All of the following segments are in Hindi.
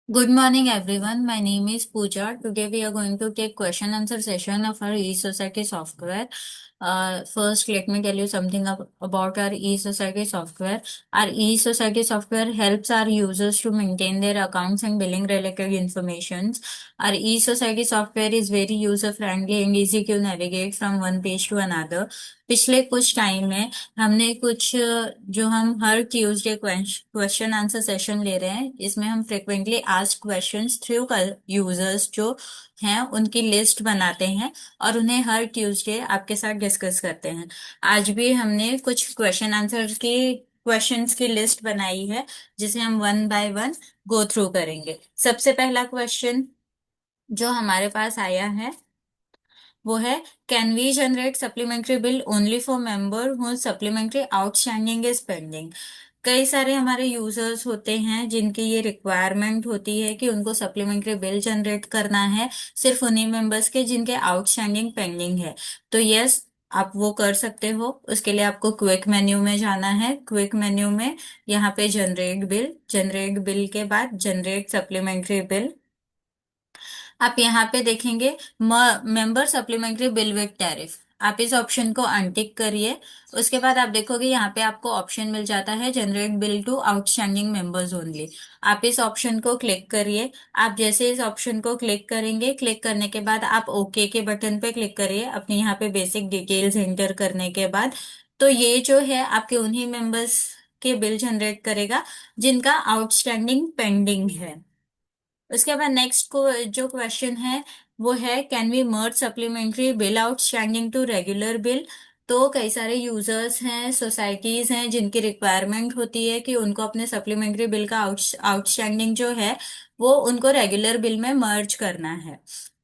Good morning, everyone. My name is Pooja. Today we are going to take question answer session of our e-society software. First, let me tell you something about our e-society software. Our e-society software helps our users to maintain their accounts and billing related informations. Our e-society software is very user friendly and easy to navigate from one page to another. पिछले कुछ टाइम में हमने कुछ जो हम हर ट्यूसडे क्वेश्चन आंसर सेशन ले रहे हैं, इसमें हम frequently asked questions through users जो हैं उनकी लिस्ट बनाते हैं और उन्हें हर ट्यूसडे आपके साथ डिस्कस करते हैं। आज भी हमने कुछ क्वेश्चंस की लिस्ट बनाई है जिसे हम one by one go through करेंगे। सबसे पहला क्वेश्चन जो हमारे पास आया है वो है, can we generate supplementary bill only for member who supplementary outstanding is pending. कई सारे हमारे यूजर्स होते हैं जिनकी ये रिक्वायरमेंट होती है कि उनको सप्लीमेंट्री बिल जनरेट करना है सिर्फ उन्हीं मेंबर्स के जिनके आउटस्टैंडिंग पेंडिंग है। तो यस, आप वो कर सकते हो। उसके लिए आपको क्विक मेन्यू में जाना है। क्विक मेन्यू में यहाँ पे जनरेट बिल के बाद जनरेट सप्लीमेंट्री बिल, आप यहाँ पे देखेंगे member supplementary bill with tariff. आप इस ऑप्शन को अनटिक करिए। उसके बाद आप देखोगे यहाँ पे आपको ऑप्शन मिल जाता है generate bill to outstanding members only. आप इस ऑप्शन को क्लिक करिए। आप जैसे इस ऑप्शन को क्लिक करेंगे, क्लिक करने के बाद आप ओके के बटन पे क्लिक करिए अपनी यहाँ पे बेसिक डिटेल्स एंटर करने के बाद। तो ये जो है आपके उन्हीं मेंबर्स के बिल जनरेट करेगा जिनका आउटस्टैंडिंग पेंडिंग है। उसके बाद नेक्स्ट को जो क्वेश्चन है वो है, can we merge supplementary bill outstanding to regular bill. तो कई सारे यूजर्स हैं, सोसाइटीज हैं जिनकी रिक्वायरमेंट होती है कि उनको अपने सप्लीमेंट्री बिल का आउटस्टैंडिंग जो है वो उनको रेगुलर बिल में मर्ज करना है।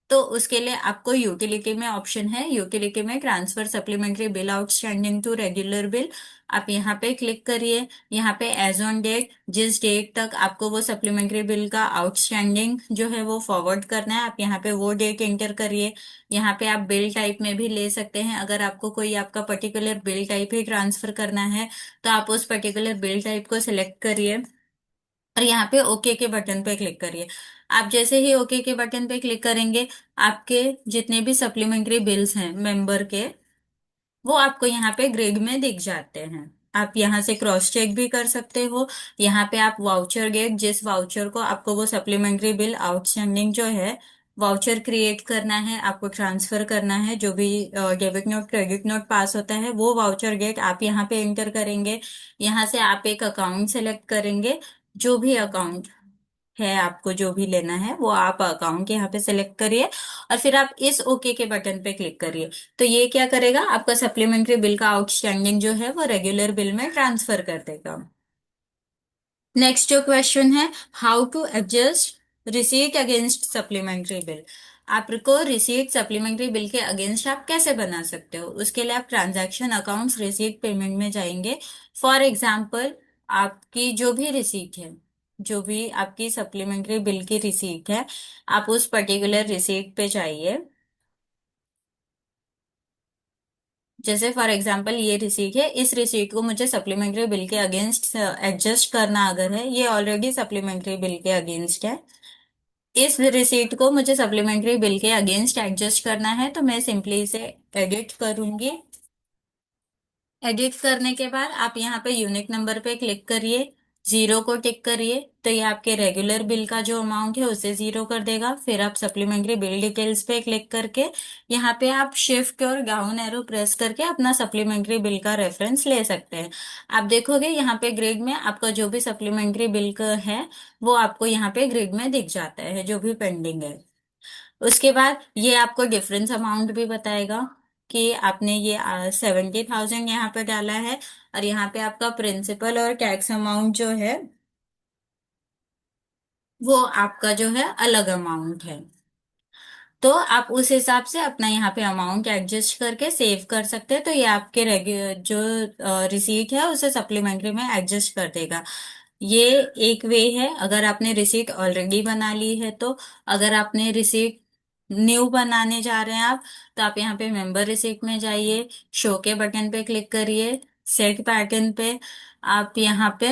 तो उसके लिए आपको यूटिलिटी में ऑप्शन है, यूटिलिटी में transfer supplementary bill outstanding to regular bill. आप यहाँ पे क्लिक करिए। यहाँ पे एज ऑन डेट, जिस डेट तक आपको वो सप्लीमेंट्री बिल का आउटस्टैंडिंग जो है वो फॉरवर्ड करना है, आप यहाँ पे वो डेट एंटर करिए। यहाँ पे आप बिल टाइप में भी ले सकते हैं। अगर आपको कोई आपका पर्टिकुलर बिल टाइप ही ट्रांसफर करना है तो आप उस पर्टिकुलर बिल टाइप को सिलेक्ट करिए और यहाँ पे ओके के बटन पे क्लिक करिए। आप जैसे ही ओके के बटन पे क्लिक करेंगे, आपके जितने भी सप्लीमेंट्री बिल्स हैं मेंबर के, वो आपको यहाँ पे ग्रिड में दिख जाते हैं। आप यहाँ से क्रॉस चेक भी कर सकते हो। यहाँ पे आप वाउचर गेट, जिस वाउचर को आपको वो सप्लीमेंट्री बिल आउटस्टैंडिंग जो है वाउचर क्रिएट करना है, आपको ट्रांसफर करना है, जो भी डेबिट नोट क्रेडिट नोट पास होता है वो वाउचर गेट आप यहाँ पे एंटर करेंगे। यहाँ से आप एक अकाउंट सेलेक्ट करेंगे। जो भी अकाउंट है आपको जो भी लेना है वो आप अकाउंट यहाँ पे सिलेक्ट करिए और फिर आप इस ओके के बटन पे क्लिक करिए। तो ये क्या करेगा, आपका सप्लीमेंट्री बिल का आउटस्टैंडिंग जो है वो रेगुलर बिल में ट्रांसफर कर देगा। नेक्स्ट जो क्वेश्चन है, how to adjust receipt against supplementary bill. आपको रिसीट सप्लीमेंट्री बिल के अगेंस्ट आप कैसे बना सकते हो, उसके लिए आप ट्रांजैक्शन अकाउंट्स रिसीट पेमेंट में जाएंगे। फॉर एग्जाम्पल, आपकी जो भी रिसीट है, जो भी आपकी सप्लीमेंट्री बिल की रिसीट है, आप उस पर्टिकुलर रिसीट पे जाइए। जैसे फॉर एग्जांपल ये रिसीट है, इस रिसीट को मुझे सप्लीमेंट्री बिल के अगेंस्ट एडजस्ट करना अगर है, ये ऑलरेडी सप्लीमेंट्री बिल के अगेंस्ट है। इस रिसीट को मुझे सप्लीमेंट्री बिल के अगेंस्ट एडजस्ट करना है तो मैं सिंपली इसे एडिट करूंगी। एडिट करने के बाद आप यहाँ पे यूनिट नंबर पे क्लिक करिए, जीरो को टिक करिए, तो ये आपके रेगुलर बिल का जो अमाउंट है उसे जीरो कर देगा। फिर आप सप्लीमेंट्री बिल डिटेल्स पे क्लिक करके यहाँ पे आप शिफ्ट और डाउन एरो प्रेस करके अपना सप्लीमेंट्री बिल का रेफरेंस ले सकते हैं। आप देखोगे यहाँ पे ग्रिड में आपका जो भी सप्लीमेंट्री बिल का है वो आपको यहाँ पे ग्रिड में दिख जाता है, जो भी पेंडिंग है। उसके बाद ये आपको डिफरेंस अमाउंट भी बताएगा कि आपने ये 70,000 यहाँ पे डाला है और यहाँ पे आपका प्रिंसिपल और टैक्स अमाउंट जो है वो आपका जो है अलग अमाउंट है। तो आप उस हिसाब से अपना यहाँ पे अमाउंट एडजस्ट करके सेव कर सकते हैं। तो ये आपके जो रिसीट है उसे सप्लीमेंट्री में एडजस्ट कर देगा। ये एक वे है अगर आपने रिसीट ऑलरेडी बना ली है तो। अगर आपने रिसीट न्यू बनाने जा रहे हैं आप, तो आप यहाँ पे मेंबर रिसीट में जाइए, शो के बटन पे क्लिक करिए, सेट पैटर्न पे आप यहाँ पे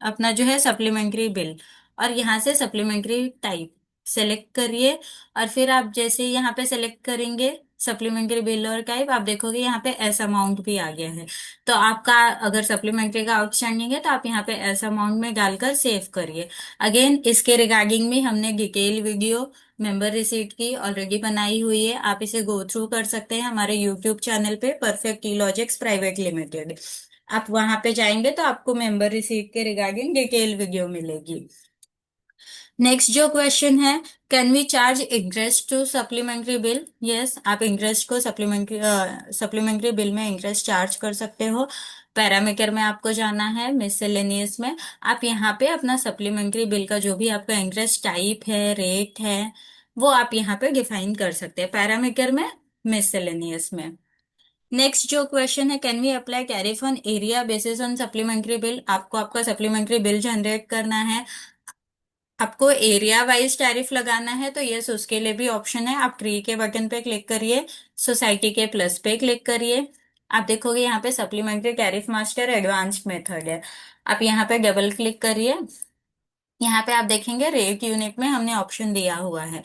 अपना जो है सप्लीमेंट्री बिल और यहाँ से सप्लीमेंट्री टाइप सेलेक्ट करिए। और फिर आप जैसे यहाँ पे सेलेक्ट करेंगे सप्लीमेंट्री बिल और टाइप, आप देखोगे यहाँ पे एस अमाउंट भी आ गया है। तो आपका अगर सप्लीमेंट्री का आउटस्टैंडिंग है तो आप यहाँ पे एस अमाउंट में डालकर सेव करिए। अगेन इसके रिगार्डिंग में हमने डिटेल वीडियो मेंबर रिसीट की ऑलरेडी बनाई हुई है, आप इसे गो थ्रू कर सकते हैं हमारे यूट्यूब चैनल पे perfect e logics private limited. आप वहां पे जाएंगे तो आपको मेंबर रिसीट के रिगार्डिंग डिटेल वीडियो मिलेगी। नेक्स्ट जो क्वेश्चन है, can we charge interest to supplementary bill? Yes, आप इंटरेस्ट को सप्लीमेंट्री बिल में इंटरेस्ट चार्ज कर सकते हो। पैरामीटर में आपको जाना है मिसलेनियस में, आप यहाँ पे अपना सप्लीमेंट्री बिल का जो भी आपका इंटरेस्ट टाइप है, रेट है, वो आप यहाँ पे डिफाइन कर सकते हैं पैरामीटर में, मिसलेनियस में। नेक्स्ट जो क्वेश्चन है, can we apply tariff on area basis on supplementary bill? आपको आपका सप्लीमेंट्री बिल जनरेट करना है, आपको एरिया वाइज टैरिफ लगाना है, तो यस उसके लिए भी ऑप्शन है। आप ट्री के बटन पे क्लिक करिए, सोसाइटी के प्लस पे क्लिक करिए, आप देखोगे यहाँ पे supplementary tariff master advanced method है, आप यहाँ पे डबल क्लिक करिए। यहाँ पे आप देखेंगे रेट यूनिट में हमने ऑप्शन दिया हुआ है,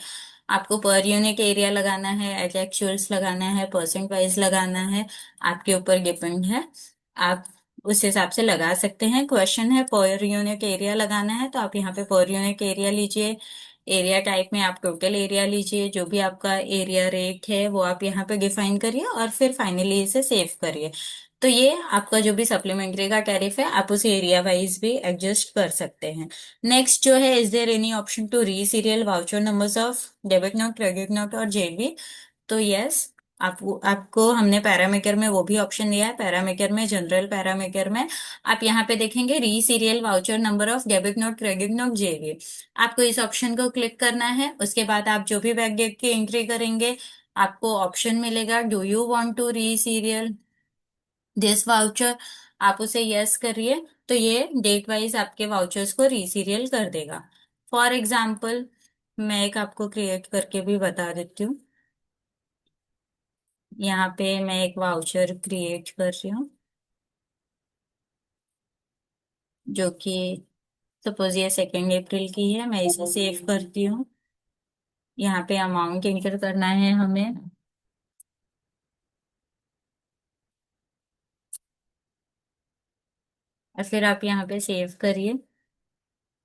आपको पर यूनिट एरिया लगाना है, एट एक्चुअल्स लगाना है, परसेंट वाइज लगाना है, आपके ऊपर डिपेंड है, आप उस हिसाब से लगा सकते हैं। क्वेश्चन है पर यूनिट एरिया लगाना है तो आप यहाँ पे पर यूनिट एरिया लीजिए। एरिया टाइप में आप टोटल एरिया लीजिए, जो भी आपका एरिया रेट है वो आप यहाँ पे डिफाइन करिए और फिर फाइनली इसे सेव करिए। तो ये आपका जो भी सप्लीमेंट्री का टैरिफ है आप उसे एरिया वाइज भी एडजस्ट कर सकते हैं। नेक्स्ट जो है, is there any option to re serial voucher numbers of debit note, credit note और जेबी? तो यस, आपको हमने पैरामीटर में वो भी ऑप्शन दिया है। पैरामीटर में, जनरल पैरामीटर में आप यहाँ पे देखेंगे re serial voucher number of debit note, credit note, JB, आपको इस ऑप्शन को क्लिक करना है। उसके बाद आप जो भी बैक डेट की एंट्री करेंगे आपको ऑप्शन मिलेगा, do you want to re serial this voucher, आप उसे यस करिए, तो ये डेट वाइज आपके वाउचर्स को रीसीरियल कर देगा। फॉर एग्जाम्पल मैं एक आपको क्रिएट करके भी बता देती हूँ। यहाँ पे मैं एक वाउचर क्रिएट कर रही हूँ, जो कि सपोज ये 2 अप्रैल की है, मैं इसे सेव करती हूँ। यहाँ पे अमाउंट एंटर करना है हमें, और फिर आप यहाँ पे सेव करिए।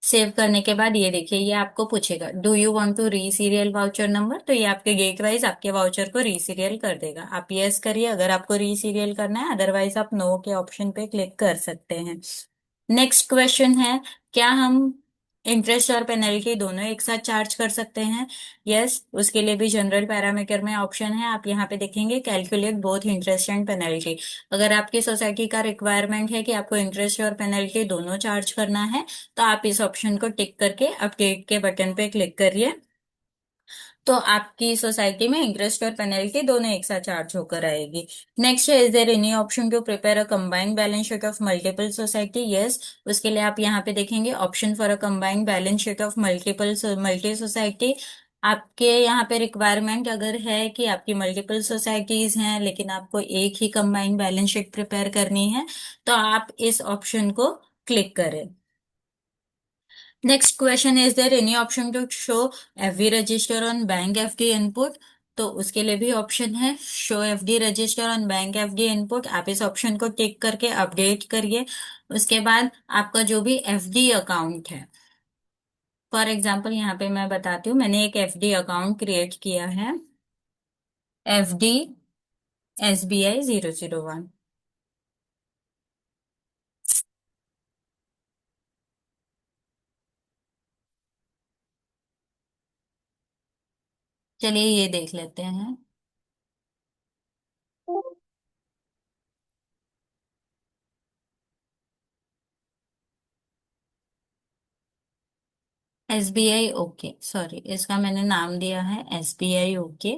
सेव करने के बाद ये देखिए, ये आपको पूछेगा do you want to re serial voucher number, तो ये आपके गेट वाइज आपके वाउचर को री सीरियल कर देगा। आप यस करिए अगर आपको री सीरियल करना है, अदरवाइज आप नो के ऑप्शन पे क्लिक कर सकते हैं। नेक्स्ट क्वेश्चन है, क्या हम इंटरेस्ट और पेनल्टी दोनों एक साथ चार्ज कर सकते हैं? यस, उसके लिए भी जनरल पैरामीटर में ऑप्शन है, आप यहाँ पे देखेंगे calculate both interest and penalty. अगर आपकी सोसाइटी का रिक्वायरमेंट है कि आपको इंटरेस्ट और पेनल्टी दोनों चार्ज करना है तो आप इस ऑप्शन को टिक करके अपडेट के बटन पे क्लिक करिए, तो आपकी सोसाइटी में इंटरेस्ट और पेनल्टी दोनों एक साथ चार्ज होकर आएगी। नेक्स्ट है, is there any option to prepare a combined balance sheet of multiple society? Yes, उसके लिए आप यहाँ पे देखेंगे option for a combined balance sheet of multi society. आपके यहाँ पे रिक्वायरमेंट अगर है कि आपकी मल्टीपल सोसाइटीज हैं लेकिन आपको एक ही कंबाइंड बैलेंस शीट प्रिपेयर करनी है, तो आप इस ऑप्शन को क्लिक करें। Next question, is there any option to show FD register on bank FD input? तो उसके लिए भी ऑप्शन है, show FD register on bank FD input, आप इस ऑप्शन को टिक करके अपडेट करिए। उसके बाद आपका जो भी एफडी अकाउंट है, फॉर एग्जांपल यहाँ पे मैं बताती हूँ, मैंने एक एफडी अकाउंट क्रिएट किया है, एफडी SBI 001। चलिए ये देख लेते हैं। SBI ओके, सॉरी इसका मैंने नाम दिया है SBI ओके।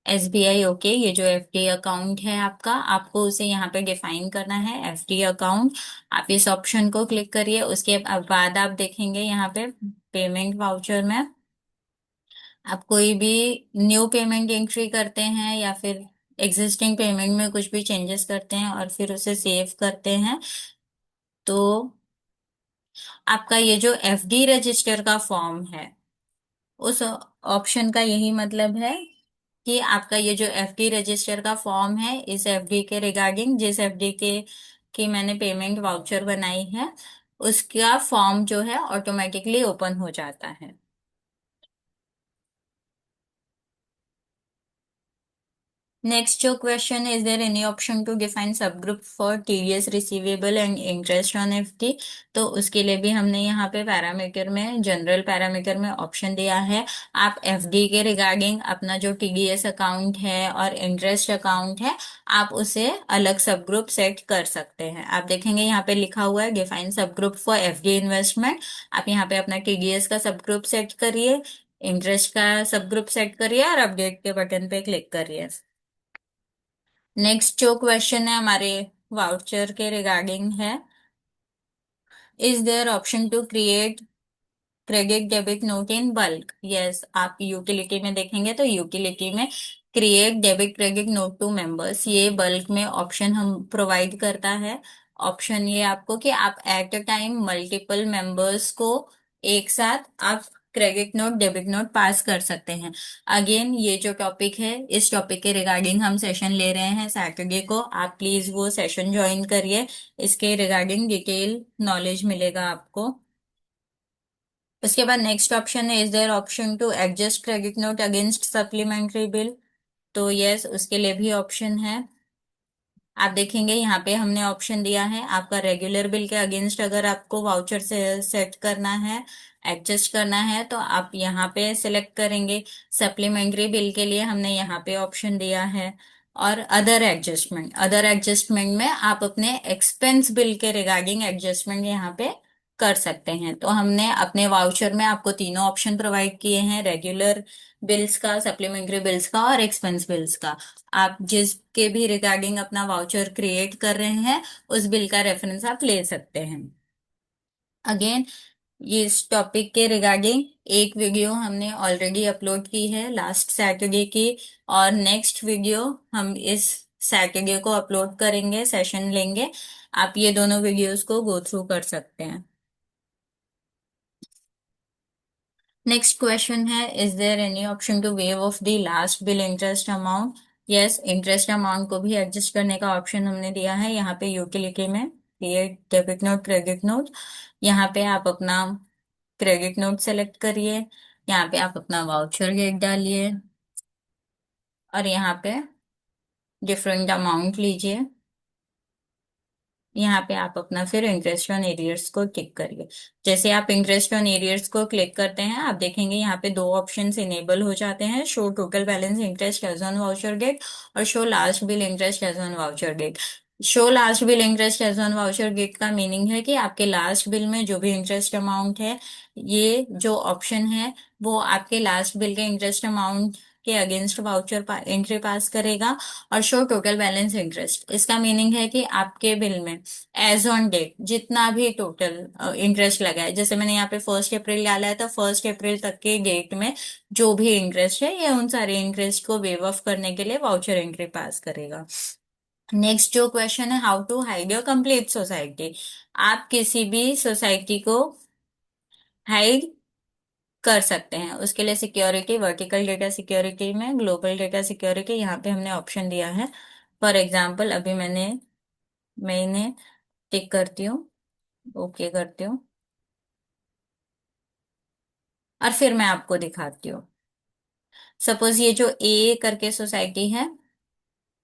SBI ओके, ये जो एफडी अकाउंट है आपका, आपको उसे यहाँ पे डिफाइन करना है एफडी अकाउंट। आप इस ऑप्शन को क्लिक करिए, उसके बाद आप देखेंगे यहाँ पे पेमेंट वाउचर में आप कोई भी न्यू पेमेंट एंट्री करते हैं या फिर एग्जिस्टिंग पेमेंट में कुछ भी चेंजेस करते हैं और फिर उसे सेव करते हैं, तो आपका ये जो एफडी रजिस्टर का फॉर्म है, उस ऑप्शन का यही मतलब है कि आपका ये जो एफडी रजिस्टर का फॉर्म है, इस एफडी के रिगार्डिंग, जिस एफडी के की मैंने पेमेंट वाउचर बनाई है, उसका फॉर्म जो है ऑटोमेटिकली ओपन हो जाता है। Next, your question: is there any option to define subgroup for TDS receivable and interest on FD? तो उसके लिए भी हमने यहाँ पे पैरामीटर में, जनरल पैरामीटर में ऑप्शन दिया है। आप एफडी के रिगार्डिंग अपना जो टीडीएस अकाउंट है और इंटरेस्ट अकाउंट है, आप उसे अलग सब ग्रुप सेट कर सकते हैं। आप देखेंगे यहाँ पे लिखा हुआ है डिफाइन सब ग्रुप फॉर एफडी इन्वेस्टमेंट। आप यहाँ पे अपना टीडीएस का सब ग्रुप सेट करिए, इंटरेस्ट का सब ग्रुप सेट करिए और अपडेट के बटन पे क्लिक करिए। नेक्स्ट जो क्वेश्चन है हमारे वाउचर के रिगार्डिंग है: is there option to create credit debit note in bulk? Yes, आप यूटिलिटी में देखेंगे तो यूटिलिटी में create debit credit note to members, ये बल्क में ऑप्शन हम प्रोवाइड करता है। ऑप्शन ये आपको कि आप at a time multiple members को एक साथ आप credit note debit note pass कर सकते हैं। अगेन, ये जो टॉपिक है, इस टॉपिक के रिगार्डिंग हम सेशन ले रहे हैं सैटरडे को। आप प्लीज वो सेशन ज्वाइन करिए, इसके रिगार्डिंग डिटेल नॉलेज मिलेगा आपको। उसके बाद नेक्स्ट ऑप्शन है: is there option to adjust credit note against supplementary bill? तो यस, उसके लिए भी ऑप्शन है। आप देखेंगे यहाँ पे हमने ऑप्शन दिया है, आपका रेगुलर बिल के अगेंस्ट अगर आपको वाउचर से सेट करना है, एडजस्ट करना है, तो आप यहाँ पे सिलेक्ट करेंगे। सप्लीमेंट्री बिल के लिए हमने यहाँ पे ऑप्शन दिया है। और अदर एडजस्टमेंट में आप अपने एक्सपेंस बिल के रिगार्डिंग एडजस्टमेंट यहाँ पे कर सकते हैं। तो हमने अपने वाउचर में आपको तीनों ऑप्शन प्रोवाइड किए हैं: रेगुलर बिल्स का, सप्लीमेंट्री बिल्स का और एक्सपेंस बिल्स का। आप जिसके भी रिगार्डिंग अपना वाउचर क्रिएट कर रहे हैं, उस बिल का रेफरेंस आप ले सकते हैं। अगेन, ये इस टॉपिक के रिगार्डिंग एक वीडियो हमने ऑलरेडी अपलोड की है लास्ट सैटरडे की, और नेक्स्ट वीडियो हम इस सैटरडे को अपलोड करेंगे, सेशन लेंगे। आप ये दोनों वीडियोस को गो थ्रू कर सकते हैं। नेक्स्ट क्वेश्चन है: is there any option to waive off the last bill interest amount? Yes, interest amount को भी एडजस्ट करने का ऑप्शन हमने दिया है यहाँ पे यूटिलिटी में, create debit note credit note. यहाँ पे आप अपना क्रेडिट नोट सेलेक्ट करिए, यहाँ पे आप अपना वाउचर डेट डालिए और यहाँ पे डिफरेंट अमाउंट लीजिए। यहाँ पे आप अपना फिर इंटरेस्ट ऑन एरियर्स को क्लिक करिए। जैसे आप इंटरेस्ट ऑन एरियर्स को क्लिक करते हैं, आप देखेंगे यहाँ पे दो ऑप्शंस इनेबल हो जाते हैं: show total balance interest as on voucher date और show last bill interest as on voucher date. Show last bill interest as on voucher date का मीनिंग है कि आपके लास्ट बिल में जो भी इंटरेस्ट अमाउंट है, ये जो ऑप्शन है वो आपके लास्ट बिल के इंटरेस्ट अमाउंट के अगेंस्ट वाउचर एंट्री पास करेगा। और शो टोटल बैलेंस इंटरेस्ट, इसका मीनिंग है कि आपके बिल में एज ऑन डेट जितना भी टोटल इंटरेस्ट लगा है, जैसे मैंने यहाँ पे 1 अप्रैल डाला है, तो 1 अप्रैल तक के डेट में जो भी इंटरेस्ट है, ये उन सारे इंटरेस्ट को वेव ऑफ करने के लिए वाउचर एंट्री पास करेगा। नेक्स्ट जो क्वेश्चन है: how to hide your complete society? आप किसी भी सोसाइटी को हाइड कर सकते हैं। उसके लिए सिक्योरिटी, वर्टिकल डेटा सिक्योरिटी में ग्लोबल डेटा सिक्योरिटी, यहाँ पे हमने ऑप्शन दिया है। फॉर एग्जाम्पल, अभी मैं इन्हें टिक करती हूँ, ओके करती हूँ, और फिर मैं आपको दिखाती हूँ। सपोज ये जो ए करके सोसाइटी है,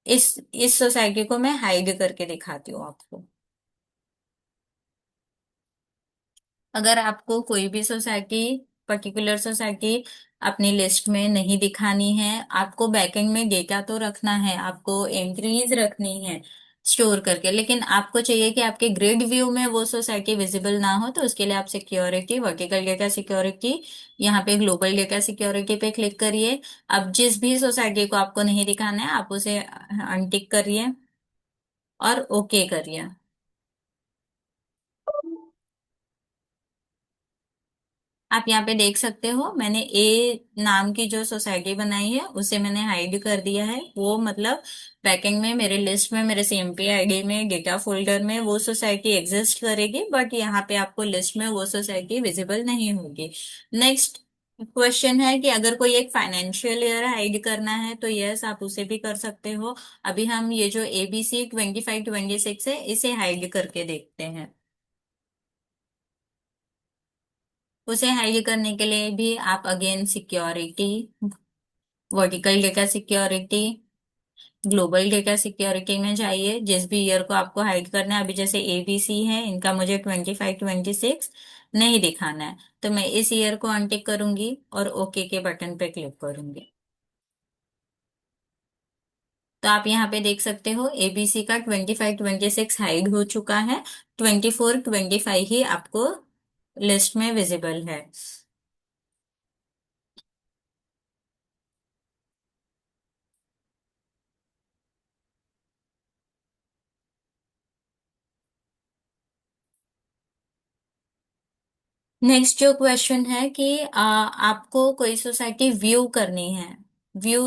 इस सोसाइटी को मैं हाइड करके दिखाती हूँ आपको। अगर आपको कोई भी सोसाइटी, पर्टिकुलर सोसाइटी अपनी लिस्ट में नहीं दिखानी है, आपको बैकएंड में डेटा तो रखना है, आपको एंट्रीज रखनी है स्टोर करके, लेकिन आपको चाहिए कि आपके ग्रिड व्यू में वो सोसाइटी विजिबल ना हो, तो उसके लिए आप सिक्योरिटी, वर्टिकल डेटा सिक्योरिटी, यहाँ पे ग्लोबल डेटा सिक्योरिटी पे क्लिक करिए। अब जिस भी सोसाइटी को आपको नहीं दिखाना है, आप उसे अनटिक करिए और ओके करिए। आप यहाँ पे देख सकते हो, मैंने ए नाम की जो सोसाइटी बनाई है उसे मैंने हाइड कर दिया है। वो मतलब बैकएंड में मेरे लिस्ट में, मेरे सीएमपी आईडी में, डेटा फोल्डर में वो सोसाइटी एग्जिस्ट करेगी, बट यहाँ पे आपको लिस्ट में वो सोसाइटी विजिबल नहीं होगी। नेक्स्ट क्वेश्चन है कि अगर कोई एक फाइनेंशियल ईयर हाइड करना है तो यस, आप उसे भी कर सकते हो। अभी हम ये जो ABC 25-26 है इसे हाइड करके देखते हैं। उसे हाइड करने के लिए भी आप again security, vertical data security, global data security में जाइए। जिस भी ईयर को आपको हाइड करना है, अभी जैसे ABC है, इनका मुझे 25-26 नहीं दिखाना है, तो मैं इस ईयर को अनटिक करूंगी और ओके के बटन पे क्लिक करूंगी। तो आप यहाँ पे देख सकते हो ABC का 25-26 हाइड हो चुका है, 24-25 ही आपको लिस्ट में विजिबल है। नेक्स्ट जो क्वेश्चन है कि आपको कोई सोसाइटी व्यू करनी है, व्यू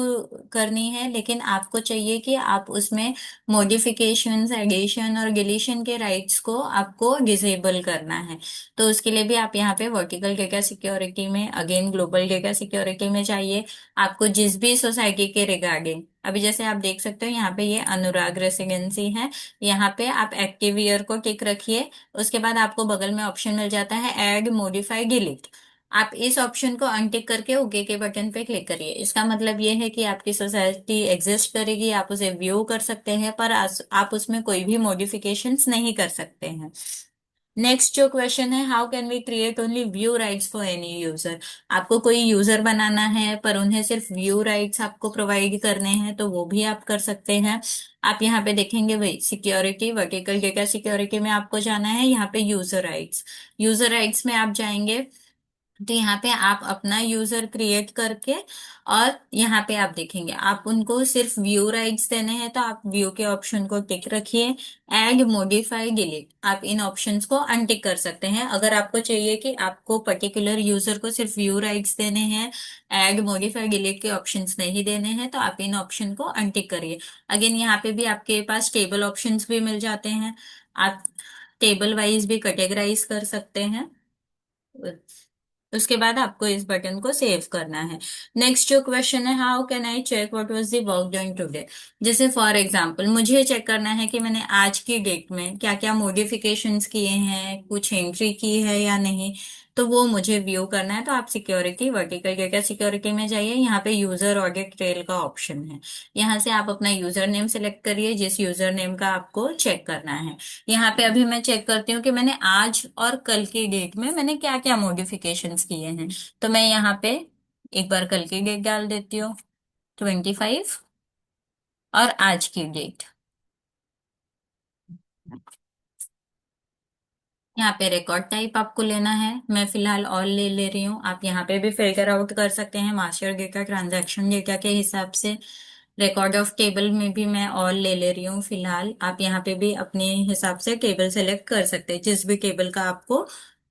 करनी है, लेकिन आपको चाहिए कि आप उसमें मॉडिफिकेशंस, एडिशन और डिलीशन के राइट्स को आपको डिसेबल करना है। तो उसके लिए भी आप यहाँ पे वर्टिकल डेटा सिक्योरिटी में, अगेन ग्लोबल डेटा सिक्योरिटी में चाहिए। आपको जिस भी सोसाइटी के रिगार्डिंग, अभी जैसे आप देख सकते हो यहाँ पे ये अनुराग रेसिडेंसी है, यहाँ पे आप एक्टिव ईयर को टिक रखिए। उसके बाद आपको बगल में ऑप्शन मिल जाता है ऐड, मॉडिफाई, डिलीट। आप इस ऑप्शन को अनटिक करके ओके के बटन पे क्लिक करिए। इसका मतलब ये है कि आपकी सोसाइटी एग्जिस्ट करेगी, आप उसे व्यू कर सकते हैं, पर आप उसमें कोई भी मॉडिफिकेशंस नहीं कर सकते हैं। नेक्स्ट जो क्वेश्चन है, how can we create only view rights for any user. आपको कोई यूजर बनाना है पर उन्हें सिर्फ व्यू राइट्स आपको प्रोवाइड करने हैं, तो वो भी आप कर सकते हैं। आप यहाँ पे देखेंगे वही सिक्योरिटी, वर्टिकल डेटा सिक्योरिटी में आपको जाना है, यहाँ पे यूजर राइट्स, यूजर राइट्स में आप जाएंगे तो यहाँ पे आप अपना यूजर क्रिएट करके, और यहाँ पे आप देखेंगे आप उनको सिर्फ व्यू राइट्स देने हैं, तो आप व्यू के ऑप्शन को टिक रखिए। ऐड, मॉडिफाई, डिलीट, आप इन ऑप्शंस को अनटिक कर सकते हैं। अगर आपको चाहिए कि आपको पर्टिकुलर यूजर को सिर्फ व्यू राइट्स देने हैं, ऐड, मॉडिफाई, डिलीट के ऑप्शंस नहीं देने हैं, तो आप इन ऑप्शन को अनटिक करिए। अगेन यहाँ पे भी आपके पास टेबल ऑप्शंस भी मिल जाते हैं, आप टेबल वाइज भी कैटेगराइज कर सकते हैं। उसके बाद आपको इस बटन को सेव करना है। नेक्स्ट जो क्वेश्चन है, how can I check what was the work done today. जैसे फॉर एग्जांपल मुझे चेक करना है कि मैंने आज की डेट में क्या क्या मॉडिफिकेशंस किए हैं, कुछ एंट्री की है या नहीं, तो वो मुझे व्यू करना है। तो आप सिक्योरिटी, वर्टिकल डेटा सिक्योरिटी में जाइए, यहाँ पे यूजर ऑडिट ट्रेल का ऑप्शन है, यहाँ से आप अपना यूजर नेम सेलेक्ट करिए जिस यूजर नेम का आपको चेक करना है। यहाँ पे अभी मैं चेक करती हूँ कि मैंने आज और कल की डेट में मैंने क्या क्या मॉडिफिकेशंस किए हैं। तो मैं यहाँ पे एक बार कल की डेट डाल देती हूँ, 25, और आज की डेट। यहाँ पे रिकॉर्ड टाइप आपको लेना है, मैं फिलहाल ऑल ले रही हूँ। आप यहाँ पे भी फिल्टर आउट कर सकते हैं मास्टर डेटा, ट्रांजैक्शन डेटा के हिसाब से। रिकॉर्ड ऑफ टेबल में भी मैं ऑल ले रही हूँ फिलहाल। आप यहाँ पे भी अपने हिसाब से टेबल सेलेक्ट कर सकते हैं जिस भी टेबल का आपको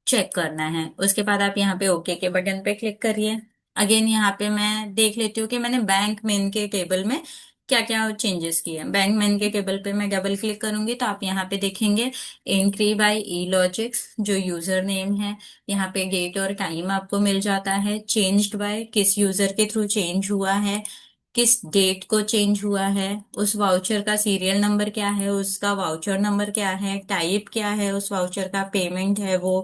चेक करना है। उसके बाद आप यहाँ पे ओके के बटन पे क्लिक करिए। अगेन यहाँ पे मैं देख लेती हूँ कि मैंने बैंक मेन के टेबल में क्या क्या चेंजेस किए हैं। बैंक मेन के टेबल पे मैं डबल क्लिक करूंगी तो आप यहाँ पे देखेंगे एंट्री बाय ई लॉजिक्स, जो यूजर नेम है, यहाँ पे डेट और टाइम आपको मिल जाता है। चेंज्ड बाय, किस यूजर के थ्रू चेंज हुआ है, किस डेट को चेंज हुआ है, उस वाउचर का सीरियल नंबर क्या है, उसका वाउचर नंबर क्या है, टाइप क्या है उस वाउचर का, पेमेंट है वो,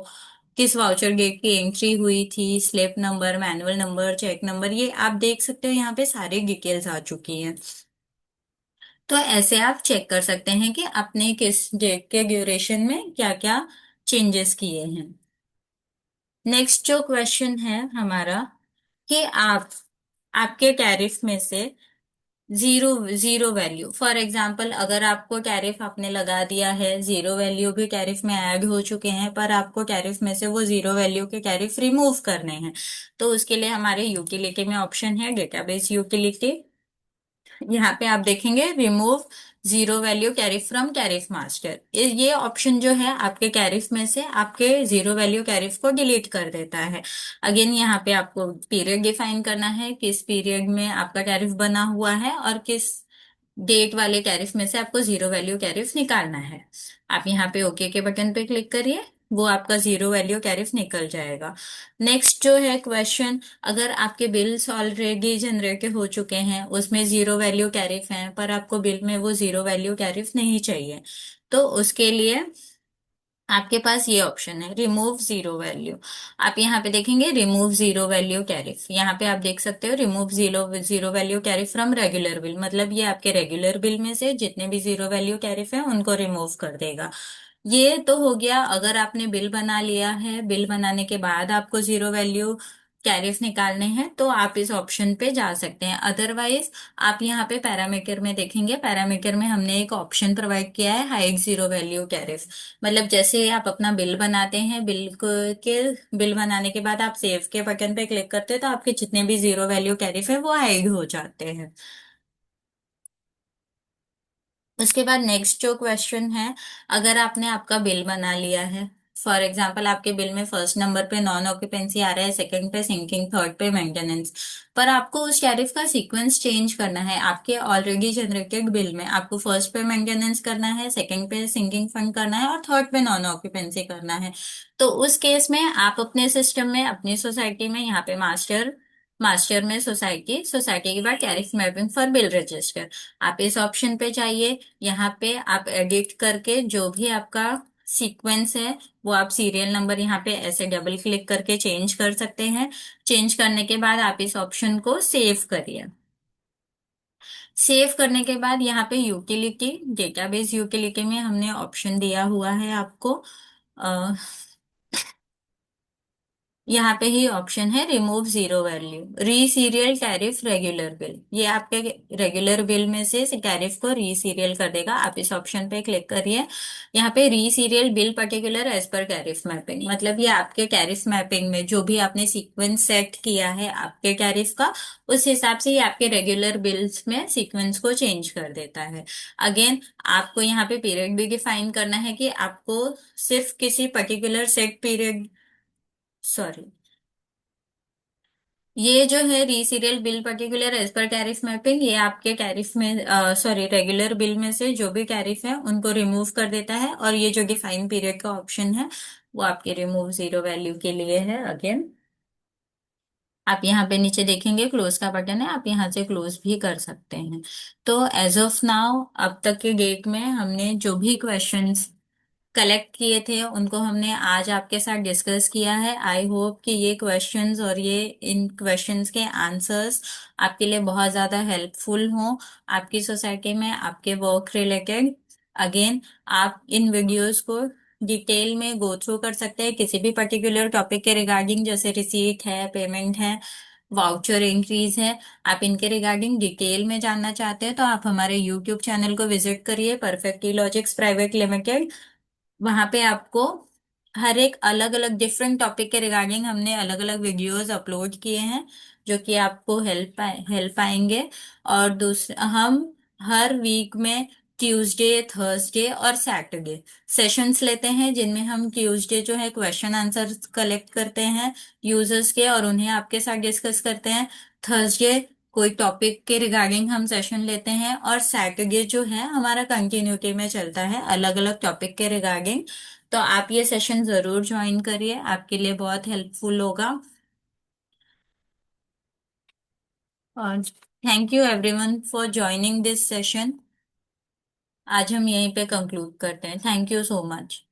किस वाउचर डेट की एंट्री हुई थी, slip number, manual number, cheque number, ये आप देख सकते हो यहाँ पे सारी डिटेल्स आ चुकी हैं। तो ऐसे आप चेक कर सकते हैं कि आपने किस डेट के ड्यूरेशन में क्या क्या चेंजेस किए हैं। नेक्स्ट जो क्वेश्चन है हमारा कि आप आपके टैरिफ में से zero zero value, for example अगर आपको टैरिफ आपने लगा दिया है, जीरो वैल्यू भी टैरिफ में ऐड हो चुके हैं, पर आपको टैरिफ में से वो जीरो वैल्यू के टैरिफ रिमूव करने हैं, तो उसके लिए हमारे यूटिलिटी में ऑप्शन है डेटाबेस यूटिलिटी। यहाँ पे आप देखेंगे remove zero value tariff from tariff master, ये ऑप्शन जो है आपके कैरिफ में से आपके जीरो वैल्यू कैरिफ को डिलीट कर देता है। अगेन यहाँ पे आपको पीरियड डिफाइन करना है, किस पीरियड में आपका कैरिफ बना हुआ है और किस डेट वाले कैरिफ में से आपको जीरो वैल्यू कैरिफ निकालना है। आप यहाँ पे ओके के बटन पे क्लिक करिए, वो आपका जीरो वैल्यू कैरिफ निकल जाएगा। नेक्स्ट जो है क्वेश्चन, अगर आपके बिल्स ऑलरेडी जनरेट हो चुके हैं, उसमें जीरो वैल्यू कैरिफ है, पर आपको बिल में वो जीरो वैल्यू कैरिफ नहीं चाहिए, तो उसके लिए आपके पास ये ऑप्शन है रिमूव जीरो वैल्यू। आप यहाँ पे देखेंगे रिमूव जीरो वैल्यू टैरिफ, यहाँ पे आप देख सकते हो remove zero zero value tariff from regular bill, मतलब ये आपके रेगुलर बिल में से जितने भी जीरो वैल्यू टैरिफ है उनको रिमूव कर देगा। ये तो हो गया अगर आपने बिल बना लिया है, बिल बनाने के बाद आपको जीरो वैल्यू टैरिफ निकालने हैं तो आप इस ऑप्शन पे जा सकते हैं। अदरवाइज आप यहाँ पे पैरामीटर में देखेंगे, पैरामीटर में हमने एक ऑप्शन प्रोवाइड किया है हाइड जीरो वैल्यू टैरिफ। मतलब जैसे आप अपना बिल बनाते हैं, के बिल बनाने के बाद आप सेव के बटन पे क्लिक करते हैं तो आपके जितने भी जीरो वैल्यू टैरिफ है वो हाइड हो जाते हैं। उसके बाद नेक्स्ट जो क्वेश्चन है, अगर आपने आपका बिल बना लिया है, फॉर एग्जाम्पल आपके बिल में फर्स्ट नंबर पे नॉन ऑक्यूपेंसी आ रहा है, सेकंड पे सिंकिंग, थर्ड पे मेंटेनेंस, पर आपको उस टैरिफ का सीक्वेंस चेंज करना है। आपके ऑलरेडी जनरेटेड बिल में आपको फर्स्ट पे मेंटेनेंस करना है, सेकंड पे सिंकिंग फंड करना है और थर्ड पे नॉन ऑक्यूपेंसी करना है। तो उस केस में आप अपने सिस्टम में, अपनी सोसाइटी में, यहाँ पे मास्टर, मास्टर में सोसाइटी, सोसाइटी के बाद tariff mapping for bill register, आप इस ऑप्शन पे जाइए। यहाँ पे आप एडिट करके जो भी आपका सीक्वेंस है वो आप सीरियल नंबर यहाँ पे ऐसे डबल क्लिक करके चेंज कर सकते हैं। चेंज करने के बाद आप इस ऑप्शन को सेव करिए। सेव करने के बाद यहाँ पे यूटिलिटी, डेटाबेस यूटिलिटी में हमने ऑप्शन दिया हुआ है आपको, यहाँ पे ही ऑप्शन है रिमूव जीरो वैल्यू री सीरियल टैरिफ रेगुलर बिल, ये आपके रेगुलर बिल में से टैरिफ को री सीरियल कर देगा। आप इस ऑप्शन पे क्लिक करिए। यहाँ पे re serial bill particular as per tariff mapping, मतलब ये आपके टैरिफ मैपिंग में जो भी आपने सीक्वेंस सेट किया है आपके टैरिफ का, उस हिसाब से ही आपके रेगुलर बिल्स में सीक्वेंस को चेंज कर देता है। अगेन आपको यहाँ पे पीरियड भी डिफाइन करना है कि आपको सिर्फ किसी पर्टिकुलर सेट पीरियड, सॉरी, ये जो है reserial bill particular as per tariff mapping, ये आपके टैरिफ में, सॉरी, रेगुलर बिल में से जो भी टैरिफ है उनको रिमूव कर देता है। और ये जो डिफाइन पीरियड का ऑप्शन है वो आपके रिमूव जीरो वैल्यू के लिए है। अगेन आप यहाँ पे नीचे देखेंगे क्लोज का बटन है, आप यहाँ से क्लोज भी कर सकते हैं। तो एज ऑफ नाउ अब तक के डेट में हमने जो भी क्वेश्चंस कलेक्ट किए थे उनको हमने आज आपके साथ डिस्कस किया है। आई होप कि ये क्वेश्चंस और ये इन क्वेश्चंस के आंसर्स आपके लिए बहुत ज़्यादा हेल्पफुल हों आपकी सोसाइटी में, आपके वर्क रिलेटेड। अगेन आप इन वीडियोस को डिटेल में गो थ्रू कर सकते हैं किसी भी पर्टिकुलर टॉपिक के रिगार्डिंग, जैसे रिसीट है, पेमेंट है, वाउचर इंक्रीज है। आप इनके रिगार्डिंग डिटेल में जानना चाहते हैं तो आप हमारे यूट्यूब चैनल को विजिट करिए, परफेक्टली लॉजिक्स प्राइवेट लिमिटेड। वहां पे आपको हर एक अलग अलग डिफरेंट टॉपिक के रिगार्डिंग हमने अलग अलग वीडियोस अपलोड किए हैं जो कि आपको हेल्प आएंगे। और दूसरा, हम हर वीक में ट्यूसडे, थर्सडे और सैटरडे सेशंस लेते हैं जिनमें हम ट्यूसडे जो है क्वेश्चन आंसर कलेक्ट करते हैं यूजर्स के और उन्हें आपके साथ डिस्कस करते हैं। थर्सडे कोई टॉपिक के रिगार्डिंग हम सेशन लेते हैं और सैटरडे जो है हमारा कंटिन्यूटी में चलता है अलग अलग टॉपिक के रिगार्डिंग। तो आप ये सेशन जरूर ज्वाइन करिए, आपके लिए बहुत हेल्पफुल होगा। और thank you everyone for joining this session. आज हम यहीं पे कंक्लूड करते हैं। Thank you so much.